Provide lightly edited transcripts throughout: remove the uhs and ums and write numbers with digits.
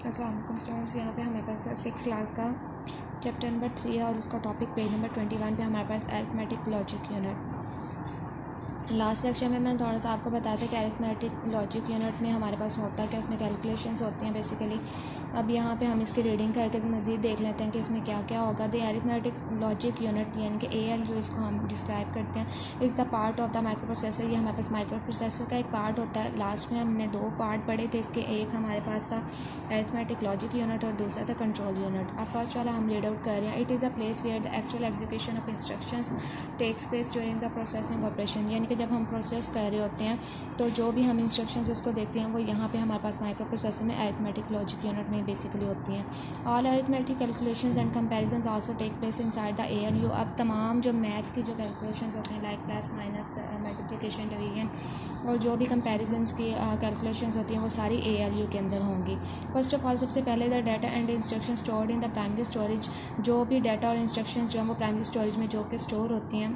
अस्सलाम वालेकुम स्टूडेंट्स। यहाँ पे हमारे पास 6 क्लास का चैप्टर नंबर 3 है और उसका टॉपिक पेज नंबर 21 पे हमारे पास arithmetic logic unit. Last lecture में मैंने थोड़ा सा आपको बताया था कि अरिथमेटिक लॉजिक यूनिट में हमारे पास होता क्या, उसमें कैलकुलेशंस होती हैं बेसिकली। अब यहाँ पे हम इसकी रीडिंग करके मज़ीद देख लेते हैं कि इसमें क्या क्या होगा। द अरिथमेटिक लॉजिक यूनिट यानी कि ALU इसको हम डिस्क्राइब करते हैं, is the part of the micro processor. ये हमारे पास माइक्रो प्रोसेसर का एक पार्ट होता है। लास्ट में हमने 2 पार्ट पढ़े थे इसके, एक हमारे पास था अरिथमेटिक लॉजिक यूनिट और दूसरा था कंट्रोल यूनिट। अब फर्स्ट वाला हम रीड आउट कर रहे हैं। It is a place where the actual execution of instructions takes place during the processing operation. यानी कि जब हम प्रोसेस कर रहे होते हैं तो जो भी हम इंस्ट्रक्शंस उसको देखते हैं वो यहाँ पे हमारे पास माइक्रो प्रोसेसर में अरिथमेटिक लॉजिक यूनिट में बेसिकली होती हैं। All arithmetic calculations and comparisons also take place inside the ALU। अब तमाम जो मैथ की जो कैलकुलेशंस होती हैं like plus minus multiplication division और जो भी कंपैरिजंस की कैलकुलेशंस होती हैं वो सारी ALU के अंदर होंगी। फर्स्ट ऑफ ऑल सबसे पहले the data and instruction stored in the primary storage. जो भी डाटा और इंस्ट्रक्शंस जो हैं वो प्राइमरी स्टोरेज में जो कि स्टोर होती हैं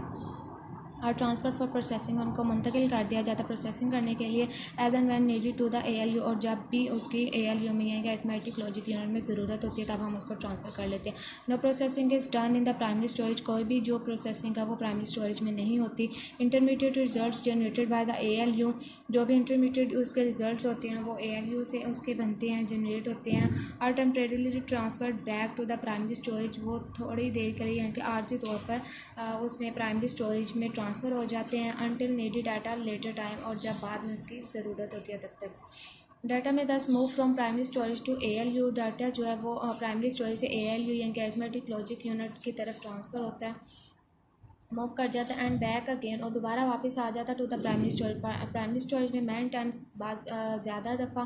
और ट्रांसफ़र फॉर प्रोसेसिंग उनको मुंतकिल कर दिया जाता है प्रोसेसिंग करने के लिए as and when needed to the ALU। और जब भी उसकी ALU में यानी कि अरिथमेटिक लॉजिक यूनिट में ज़रूरत होती है तब हम उसको ट्रांसफ़र कर लेते हैं। No processing is done in the primary storage. कोई भी जो प्रोसेसिंग है वो प्राइमरी स्टोरेज में नहीं होती। Intermediate results generated by the ALU। जो भी इंटरमीडिएट उसके रिजल्ट्स होते हैं वो ALU से उसके बनते हैं, जनरेट होते हैं और temporarily transferred back to the primary storage. वो थोड़ी देर के लिए यानी कि आर्जी तौर पर उसमें प्राइमरी स्टोरेज में ट्रांसफ़र हो जाते हैं until needed data later time. और जब बाद में इसकी ज़रूरत होती है तब तक डाटा में दस move from primary storage to ALU। Data जो है वो प्राइमरी स्टोरेज से ALU यानी कि अरिथमेटिक लॉजिक यूनिट की तरफ ट्रांसफ़र होता है, मूव कर जाता है एंड बैक अगेन और दोबारा वापस आ जाता है to the primary storage. Primary storage में मैन टाइम्स ज़्यादा दफ़ा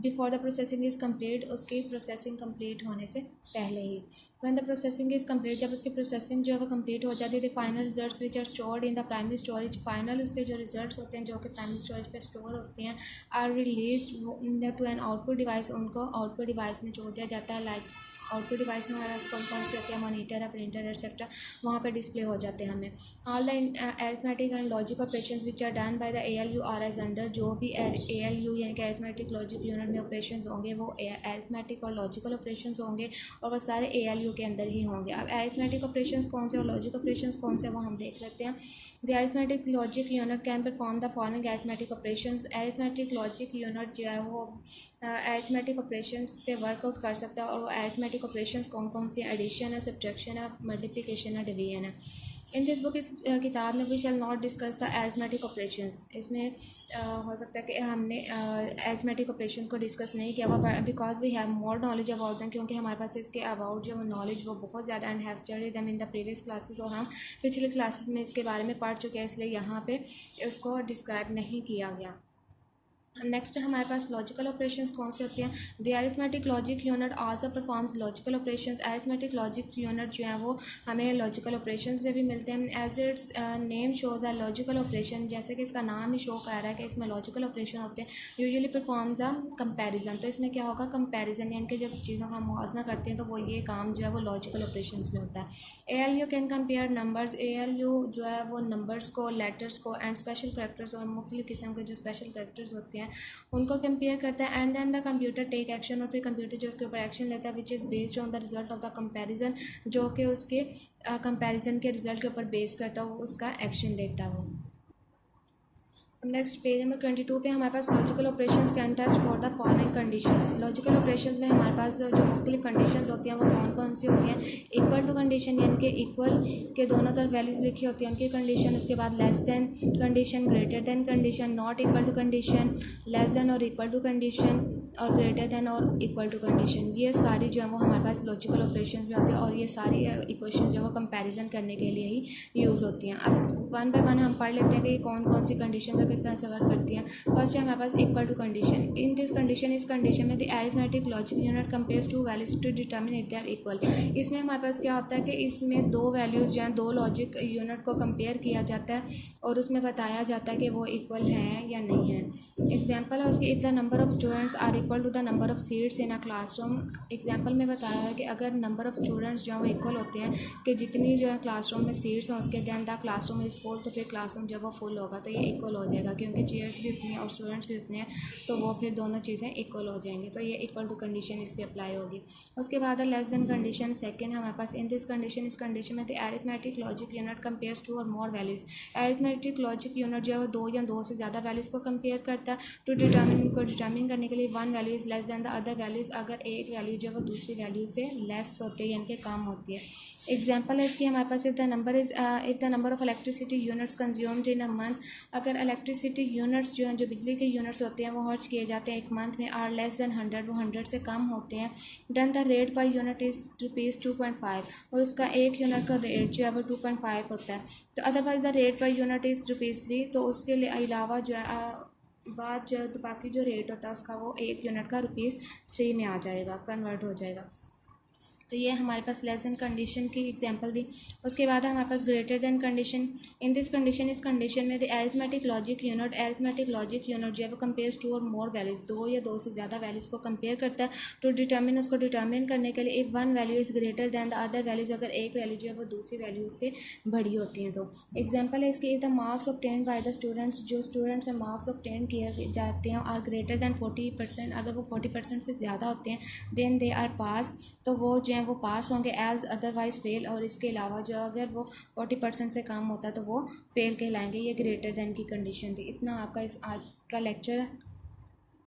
before the processing is complete, उसकी प्रोसेसिंग कम्प्लीट होने से पहले ही। When the processing is complete, जब उसकी प्रोसेसिंग जो है वो कम्प्लीट हो जाती है, the final results which are stored in the primary storage. Final उसके जो रिजल्ट्स होते हैं जो कि प्राइमरी स्टोरेज पे स्टोर होते हैं are released to an output device. उनको आउटपुट डिवाइस में जोड़ दिया जाता है। लाइक आउटपुट डिवाइस में हमारा कौन कौन सी होती है, मॉनिटर है, प्रिंटर एक्सेट्रा, वहाँ पे डिस्प्ले हो जाते हैं हमें। All the arithmetic and logic operations which are done by the ALU are as under. जो भी ALU यानी कि अरिथमेटिक लॉजिक यूनिट में ऑपरेशंस होंगे वो अरिथमेटिक और लॉजिकल ऑपरेशंस होंगे और वो सारे ALU के अंदर ही होंगे। अब अरिथमेटिक ऑपरेशंस कौन से और लॉजिक ऑपरेशंस कौन से वो हम देख लेते हैं। The arithmetic logic unit can perform the following arithmetic operations. Arithmetic logic unit जो है वो अरिथमेटिक ऑपरेशंस पे वर्कआउट कर सकता है और अरिथमेटिक ऑपरेशंस कौन कौन सी एडिशन है, सब्ट्रैक्शन है, मल्टीप्लिकेशन है, डिवीजन है। इन दिस बुक, इस किताब में we shall not discuss the arithmetic operations. इसमें हो सकता है कि हमने अरिथमेटिक ऑपरेशंस को डिस्कस नहीं किया हुआ because we have more knowledge about them, क्योंकि हमारे पास इसके अबाउट जो नॉलेज वो बहुत ज़्यादा and have studied them in the previous classes. और हम पिछले क्लासेस में इसके बारे में पढ़ चुके हैं, इसलिए यहाँ पे इसको डिस्क्राइब नहीं किया गया। नेक्स्ट हमारे पास लॉजिकल ऑपरेशंस कौन से होते हैं। The arithmetic logic unit also performs logical operations. Arithmetic logic unit जो है वो हमें लॉजिकल ऑपरेशंस से भी मिलते हैं। As its name shows a logical operation, जैसे कि इसका नाम ही शो कर रहा है कि इसमें लॉजिकल ऑपरेशन होते हैं। Usually performs a comparison. तो इसमें क्या होगा, कंपैरिजन यानी कि जब चीज़ों का मुआवजा करते हैं तो वो ये काम जो है वो लॉजिकल ऑपरेशंस में होता है। ALU can compare numbers. ALU जो है वो नंबर्स को, लेटर्स को एंड स्पेशल करैक्टर्स और मुख्तलिफ किस्म के जो स्पेशल करैक्टर्स होते हैं उनको कंपेयर करता है। And then the computer take action, और फिर कंप्यूटर जो उसके ऊपर एक्शन लेता है which is based on the result of the comparison, जो कि उसके कंपैरिजन के रिजल्ट के ऊपर बेस करता है, उसका एक्शन लेता है वो। नेक्स्ट पेज नंबर 22 पे हमारे पास logical operations can test for the following conditions. Logical operations में हमारे पास जो मुख्तलिफ कंडीशंस होती हैं वो कौन कौन सी होती हैं। इक्वल टू कंडीशन यानी कि इक्वल के दोनों तरफ वैल्यूज़ लिखी होती हैं उनकी कंडीशन। उसके बाद less than condition, greater than condition, not equal to condition, less than और इक्वल टू कंडीशन और ग्रेटर देन और इक्वल टू कंडीशन। ये सारी जो है वो हमारे पास लॉजिकल ऑपरेशंस में होती है और ये सारी इक्वेशन जो है वो कंपैरिजन करने के लिए ही यूज़ होती हैं। अब वन बाय वन हम पढ़ लेते हैं कि कौन कौन सी कंडीशन है, किस तरह से वर्क करती हैं। फर्स्ट है हमारे पास equal to condition. In this condition, इस कंडीशन में the arithmetic logic unit compares two values to determine if they are equal. इसमें हमारे पास क्या होता है कि इसमें दो वैल्यूज़ जो हैं, दो लॉजिक यूनिट को कंपेयर किया जाता है और उसमें बताया जाता है कि वो इक्वल हैं या नहीं है। एग्जाम्पल है उसकी, if the number of students are equal to the number of seats in a classroom. Example में बताया है कि अगर नंबर ऑफ स्टूडेंट्स जो है वो इक्वल होते हैं कि जितनी जो है क्लासरूम में सीट्स हैं उसके, then the classroom is full, तो फिर क्लासरूम जब वो फुल होगा तो ये इक्वल हो जाएगा, क्योंकि चेयर्स भी उतनी हैं और स्टूडेंट्स भी उतने हैं, तो वो फिर दोनों चीज़ें इक्वल हो जाएंगी। तो ये इक्वल टू कंडीशन इस पर अप्लाई होगी। उसके बाद है लेस देन कंडीशन सेकंड हमारे पास। इन दिस कंडीशन, इस कंडीशन में the arithmetic logic unit compares two और more values. Arithmetic logic unit जो है वो दो या दो से ज़्यादा वैल्यूज़ को कंपेयर करता है टू डिटर्मिन, को डिटर्मिन करने के लिए one value is less than the other values, अगर एक वैल्यू जो है वो दूसरी वैल्यू से लेस होती है यानी कि कम होती है। एग्जाम्पल है इसकी हमारे पास, if the number of electricity units consumed in a month, अगर इलेक्ट्रिसिटी यूनिट्स जो हैं, जो बिजली के यूनिट्स होते हैं वो खर्च किए जाते हैं एक मंथ में, आर लेस दैन 100, वो 100 से कम होते हैं, देन द रेट पर यूनिट इज़ ₹2.5, और उसका एक यूनिट का रेट जो है वो 2.5 होता है। तो अदरवाइज द रेट पर यूनिट इज़ ₹3, तो उसके लिए अलावा जो है बाद जो तो बाकी जो रेट होता है उसका वो एक यूनिट का ₹3 में आ जाएगा, कन्वर्ट हो जाएगा। तो ये हमारे पास लेस देन कंडीशन की एग्जांपल दी। उसके बाद हमारे पास greater than condition. In this condition, इस कंडीशन में द अरिथमेटिक लॉजिक यूनिट जो है वो कंपेयर्स टू और मोर वैल्यूज़, दो या दो से ज़्यादा वैल्यूज़ को कंपेयर करता है टू डिटर्मिन, उसको डिटर्मिन करने के लिए if one value is greater than the other values, अगर एक वैल्यू जो है वो दूसरी वैल्यू से बड़ी होती हैं। तो एग्जाम्पल है इसके, the marks obtained by the students, जो स्टूडेंट्स से मार्क्स ऑब्टेन किए जाते हैं आर ग्रेटर दैन 40%, अगर वो 40% से ज़्यादा होते हैं देन दे आर पास, तो वो जो है वो पास होंगे, एज अदरवाइज फेल, और इसके अलावा जो अगर वो 40% से कम होता है तो वो फेल कहलाएंगे। ये ग्रेटर देन की कंडीशन थी। इतना आपका इस आज का लेक्चर